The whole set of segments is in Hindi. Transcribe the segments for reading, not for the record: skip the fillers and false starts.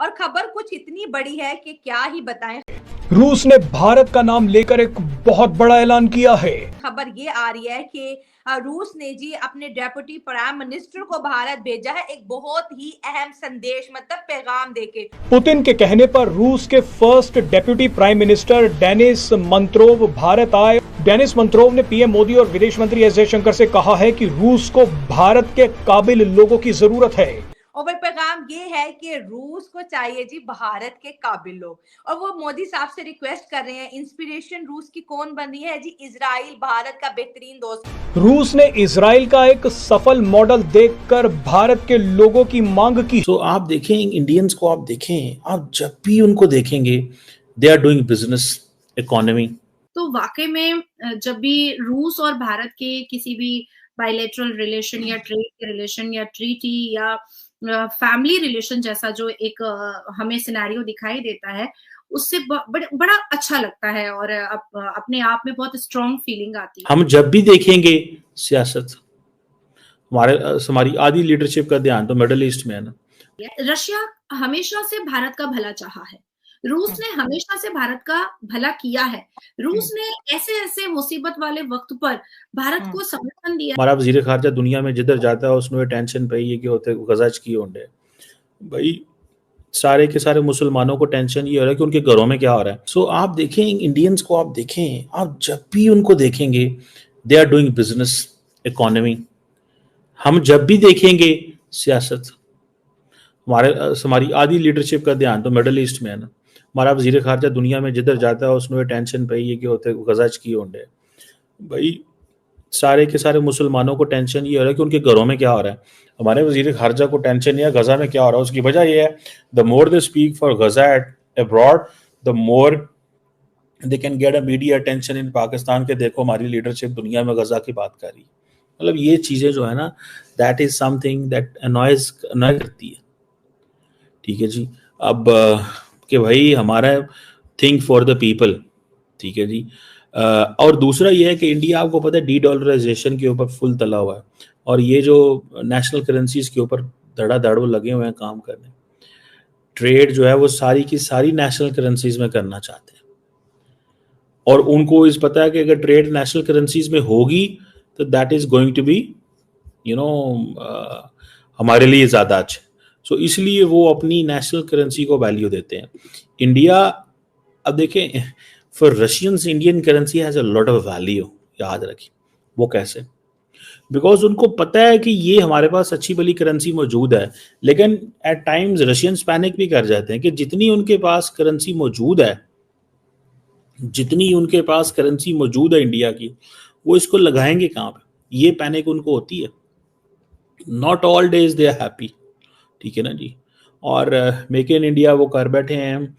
और खबर कुछ इतनी बड़ी है कि क्या ही बताएं। रूस ने भारत का नाम लेकर एक बहुत बड़ा ऐलान किया है। खबर ये आ रही है कि रूस ने जी अपने डेप्यूटी प्राइम मिनिस्टर को भारत भेजा है, एक बहुत ही अहम संदेश मतलब पैगाम देके। पुतिन के कहने पर रूस के first deputy prime minister Denis Manturov Bharat आए। डेनिस मंत्रोव ने पीएम मोदी और विदेश मंत्री एस जयशंकर से कहा है कि रूस को भारत के काबिल लोगों की जरूरत है। और वह पैगाम ये है कि रूस को चाहिए जी भारत के काबिल लोग। और वो मोदी साहब से रिक्वेस्ट कर रहे हैं, इंस्पिरेशन रूस की कौन बनी है जी? इजराइल, भारत का बेहतरीन दोस्त। रूस ने इजराइल का एक सफल मॉडल देखकर भारत के लोगों की मांग की। तो आप देखें, इंडियंस को आप देखें, आप जब भी उनको देखेंगे they are doing business, economy. तो वाकई में जब भी रूस और भारत के किसी भी बायलैटरल रिलेशन या ट्रेड के रिलेशन या ट्रीटी या फैमिली रिलेशन जैसा जो एक हमें सिनेरियो दिखाई देता है, उससे बड़ा अच्छा लगता है और अपने आप में बहुत स्ट्रॉन्ग फीलिंग आती है। हम जब भी देखेंगे सियासत, हमारी आधी लीडरशिप का ध्यान तो मिडिल ईस्ट में है ना। रशिया हमेशा से भारत का भला चाहा है, रूस ने हमेशा से भारत का भला किया है। रूस ने ऐसे ऐसे मुसीबत वाले वक्त पर भारत को समर्थन दिया। हमारा वजीर खारजा दुनिया में जिधर जाता है उसमें टेंशन पे ये कि होते गजाच की होंडे भाई, सारे के सारे मुसलमानों को टेंशन ये हो रहा है कि उनके घरों में क्या हो रहा है। सो आप देखें, इंडियंस को आप देखें, आप जब भी उनको देखेंगे they are doing business, economy. हम जब भी देखेंगे सियासत, हमारी आधी लीडरशिप का ध्यान तो मिडिल ईस्ट में है ना। हमारा वजीर खारजा दुनिया में जिधर जाता है उसमें टेंशन पे ये कि होते गजाच की होंडे भाई, सारे के सारे मुसलमानों को टेंशन ये हो रहा है कि उनके घरों में क्या हो रहा है। हमारे वजीर खारजा को टेंशन है गजा में क्या हो रहा है। उसकी वजह यह है, the more they speak for Gaza at abroad, the more they can get a media attention in Pakistan के देखो हमारी लीडरशिप दुनिया में गजा की बात कर रही है। मतलब ये चीज़ें जो है ना, दैट इज समथिंग दैट अनॉय करती है। ठीक है जी। अब कि भाई हमारा थिंक फॉर द पीपल, ठीक है जी। और दूसरा ये है कि इंडिया, आपको पता है, डी डॉलराइजेशन के ऊपर फुल तला हुआ है और ये जो नेशनल करेंसीज के ऊपर धड़ाधड़ वो लगे हुए हैं काम करने। ट्रेड जो है वो सारी की सारी नेशनल करेंसीज में करना चाहते हैं और उनको इस पता है कि अगर ट्रेड नेशनल करेंसीज में होगी तो that is going to be हमारे लिए ज़्यादा अच्छा। सो इसलिए वो अपनी नेशनल करेंसी को वैल्यू देते हैं। इंडिया, अब देखें, for Russians Indian currency has a lot of value, याद रखें। वो कैसे? बिकॉज उनको पता है कि ये हमारे पास अच्छी भली करेंसी मौजूद है, लेकिन एट टाइम्स रशियंस पैनिक भी कर जाते हैं कि जितनी उनके पास करेंसी मौजूद है, जितनी उनके पास करेंसी मौजूद है इंडिया की, वो इसको लगाएंगे कहाँ पे। ये पैनिक उनको होती है। Not all days they are happy, ठीक है ना जी। और मेक इन इंडिया वो कर बैठे हैं,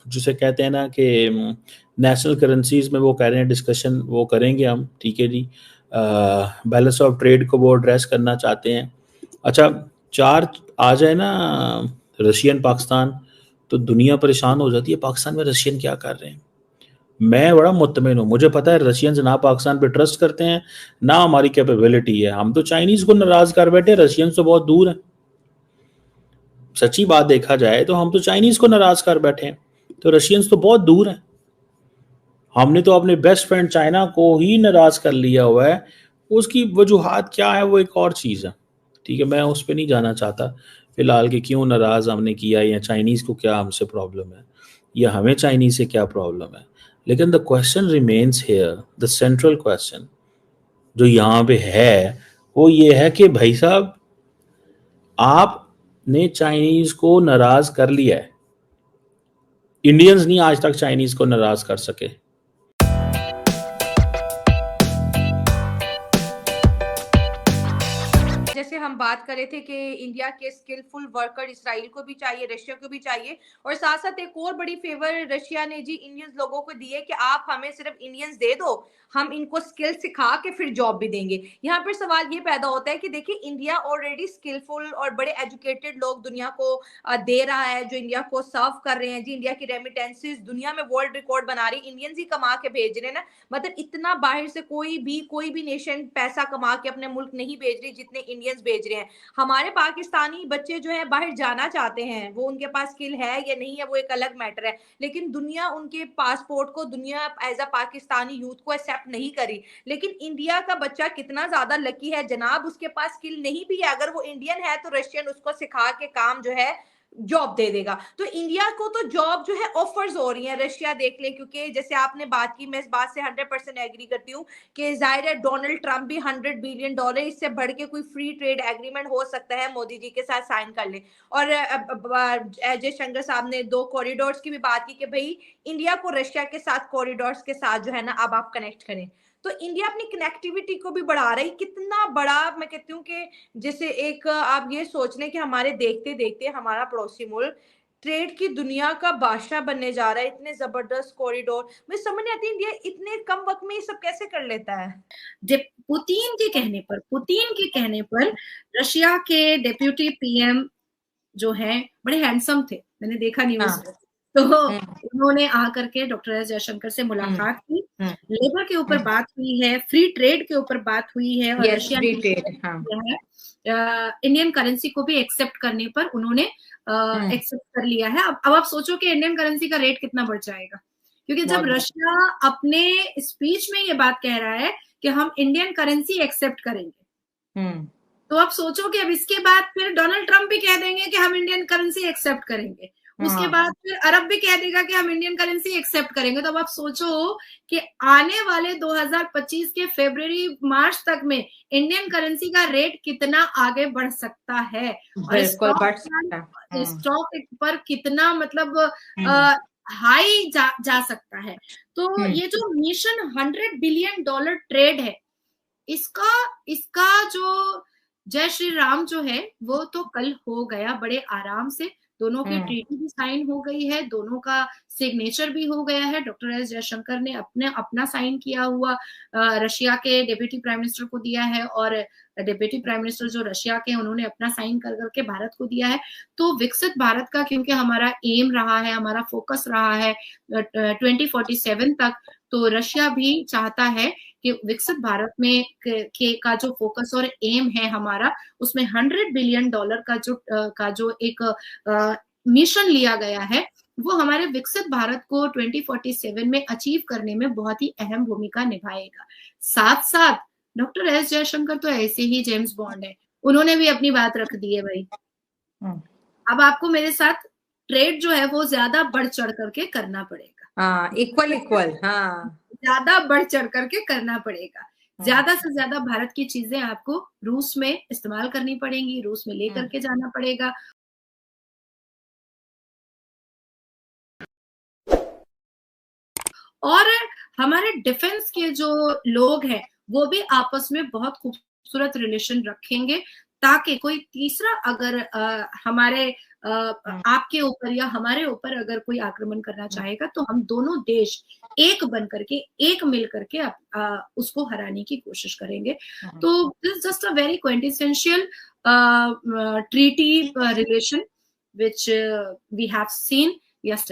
जिसे कहते हैं ना कि नेशनल करेंसीज में वो कह रहे हैं डिस्कशन वो करेंगे हम, ठीक है जी। बैलेंस ऑफ ट्रेड को वो एड्रेस करना चाहते हैं। अच्छा, चार आ जाए ना रशियन पाकिस्तान, तो दुनिया परेशान हो जाती है पाकिस्तान में रशियन क्या कर रहे हैं। मैं बड़ा मुतमिन हूँ, मुझे पता है रशियंस ना पाकिस्तान पे ट्रस्ट करते हैं ना हमारी कैपेबिलिटी है। हम तो चाइनीज को नाराज कर बैठे, रशियंस तो बहुत दूर है। सच्ची बात देखा जाए तो हम तो चाइनीज को नाराज कर बैठे हैं, तो रशियंस तो बहुत दूर हैं। हमने तो अपने बेस्ट फ्रेंड चाइना को ही नाराज कर लिया हुआ है। उसकी वजूहात क्या है वो एक और चीज़ है, ठीक है। मैं उस पर नहीं जाना चाहता फिलहाल कि क्यों नाराज हमने किया या चाइनीज़ को क्या हमसे प्रॉब्लम है या हमें चाइनीज़ से क्या प्रॉब्लम है। लेकिन the question remains here, the central question जो यहाँ पे है वो ये है कि भाई साहब, आपने चाइनीज़ को नाराज कर लिया है, इंडियंस नहीं आज तक चाइनीज़ को नाराज कर सके। जैसे हम बात कर रहे थे कि इंडिया के स्किलफुल वर्कर इसराइल को भी चाहिए, रशिया को भी चाहिए, और साथ साथ एक और बड़ी फेवर रशिया ने जी इंडियंस लोगों को दी है कि आप हमें सिर्फ इंडियंस दे दो, हम इनको स्किल सिखा के फिर जॉब भी देंगे। यहाँ पर सवाल ये पैदा होता है कि देखिए इंडिया ऑलरेडी स्किलफुल और बड़े एजुकेटेड लोग दुनिया को दे रहा है, जो इंडिया को सर्व कर रहे हैं जी। इंडिया की रेमिटेंसेस दुनिया में वर्ल्ड रिकॉर्ड बना रही, इंडियंस ही कमा के भेज रहे हैं ना। मतलब इतना बाहर से कोई भी नेशन पैसा कमा के अपने मुल्क नहीं भेज रही जितने इंडियंस भेज भेज रहे हैं। हमारे पाकिस्तानी बच्चे जो है बाहर जाना चाहते हैं, वो उनके पास स्किल है या नहीं है वो एक अलग मैटर है, लेकिन दुनिया उनके पासपोर्ट को, दुनिया एज अ पाकिस्तानी यूथ को एक्सेप्ट नहीं करी। लेकिन इंडिया का बच्चा कितना ज्यादा लकी है जनाब, उसके पास स्किल नहीं भी है, अगर वो इंडियन है तो रशियन उसको सिखा के काम जो है जॉब दे देगा। तो इंडिया को तो जॉब जो है ऑफर्स हो रही है, रशिया देख ले, क्योंकि जैसे आपने बात की, मैं इस बात से 100% एग्री करती हूँ कि जाहिर है डोनाल्ड ट्रंप भी $100 बिलियन, इससे बढ़ के कोई फ्री ट्रेड एग्रीमेंट हो सकता है मोदी जी के साथ साइन कर ले। और जयशंकर साहब ने 2 कॉरिडोर्स की भी बात की कि भाई इंडिया को रशिया के साथ कॉरिडोर्स के साथ जो है ना अब आप कनेक्ट करें। तो इंडिया अपनी कनेक्टिविटी को भी बढ़ा रही, कितना बड़ा, मैं कहती हूँ कि जैसे एक आप ये सोच लें कि हमारे देखते देखते हमारा पड़ोसी मुल्क ट्रेड की दुनिया का बादशाह बनने जा रहा है, इतने जबरदस्त कॉरिडोर। मुझे समझ नहीं आती इंडिया इतने कम वक्त में ये सब कैसे कर लेता है। पुतिन के कहने पर रशिया के डेप्यूटी पीएम जो है बड़े हैंडसम थे, मैंने देखा न्यूज में। तो उन्होंने आकर के डॉक्टर एस जयशंकर से मुलाकात की, लेबर के ऊपर बात हुई है, फ्री ट्रेड के ऊपर बात हुई है, और रशिया ने इंडियन करेंसी को भी एक्सेप्ट करने पर उन्होंने एक्सेप्ट कर लिया है। अब आप सोचो कि इंडियन करेंसी का रेट कितना बढ़ जाएगा, क्योंकि जब रशिया अपने स्पीच में ये बात कह रहा है कि हम इंडियन करेंसी एक्सेप्ट करेंगे, तो आप सोचो कि अब इसके बाद फिर डोनाल्ड ट्रंप भी कह देंगे कि हम इंडियन करेंसी एक्सेप्ट करेंगे, उसके बाद फिर अरब भी कह देगा कि हम इंडियन करेंसी एक्सेप्ट करेंगे। तो अब आप सोचो कि आने वाले 2025 के फरवरी मार्च तक में इंडियन करेंसी का रेट कितना आगे बढ़ सकता है, और स्टॉक पर कितना मतलब हाई जा सकता है। तो ये जो मिशन $100 बिलियन ट्रेड है, इसका जो जय श्री राम जो है वो तो कल हो गया बड़े आराम से, दोनों की ट्रीटी भी साइन हो गई है, दोनों का सिग्नेचर भी हो गया है। डॉक्टर एस जयशंकर ने अपना साइन किया हुआ रशिया के डेप्यूटी प्राइम मिनिस्टर को दिया है, और डेप्यूटी प्राइम मिनिस्टर जो रशिया के उन्होंने अपना साइन कर करके भारत को दिया है। तो विकसित भारत का क्योंकि हमारा एम रहा है, हमारा फोकस रहा है 2047 तक, तो रशिया भी चाहता है कि विकसित भारत में का जो फोकस और एम है हमारा, उसमें $100 बिलियन का जो एक मिशन लिया गया है, वो हमारे विकसित भारत को 2047 में अचीव करने में बहुत ही अहम भूमिका निभाएगा। साथ साथ डॉक्टर एस जयशंकर तो ऐसे ही जेम्स बॉन्ड है, उन्होंने भी अपनी बात रख दी है भाई। अब आपको मेरे साथ ट्रेड जो है वो ज्यादा बढ़ चढ़ करके करना पड़ेगा। इक्वल ज्यादा बढ़ चढ़ करके करना पड़ेगा। ज्यादा से ज्यादा भारत की चीजें आपको रूस में इस्तेमाल करनी पड़ेंगी, रूस में लेकर के जाना पड़ेगा। और हमारे डिफेंस के जो लोग हैं वो भी आपस में बहुत खूबसूरत रिलेशन रखेंगे, ताकि कोई तीसरा अगर हमारे आपके ऊपर या हमारे ऊपर अगर कोई आक्रमण करना चाहेगा, तो हम दोनों देश एक बन करके, एक मिल करके उसको हराने की कोशिश करेंगे। तो this just a very quintessential treaty relation which we have seen yesterday.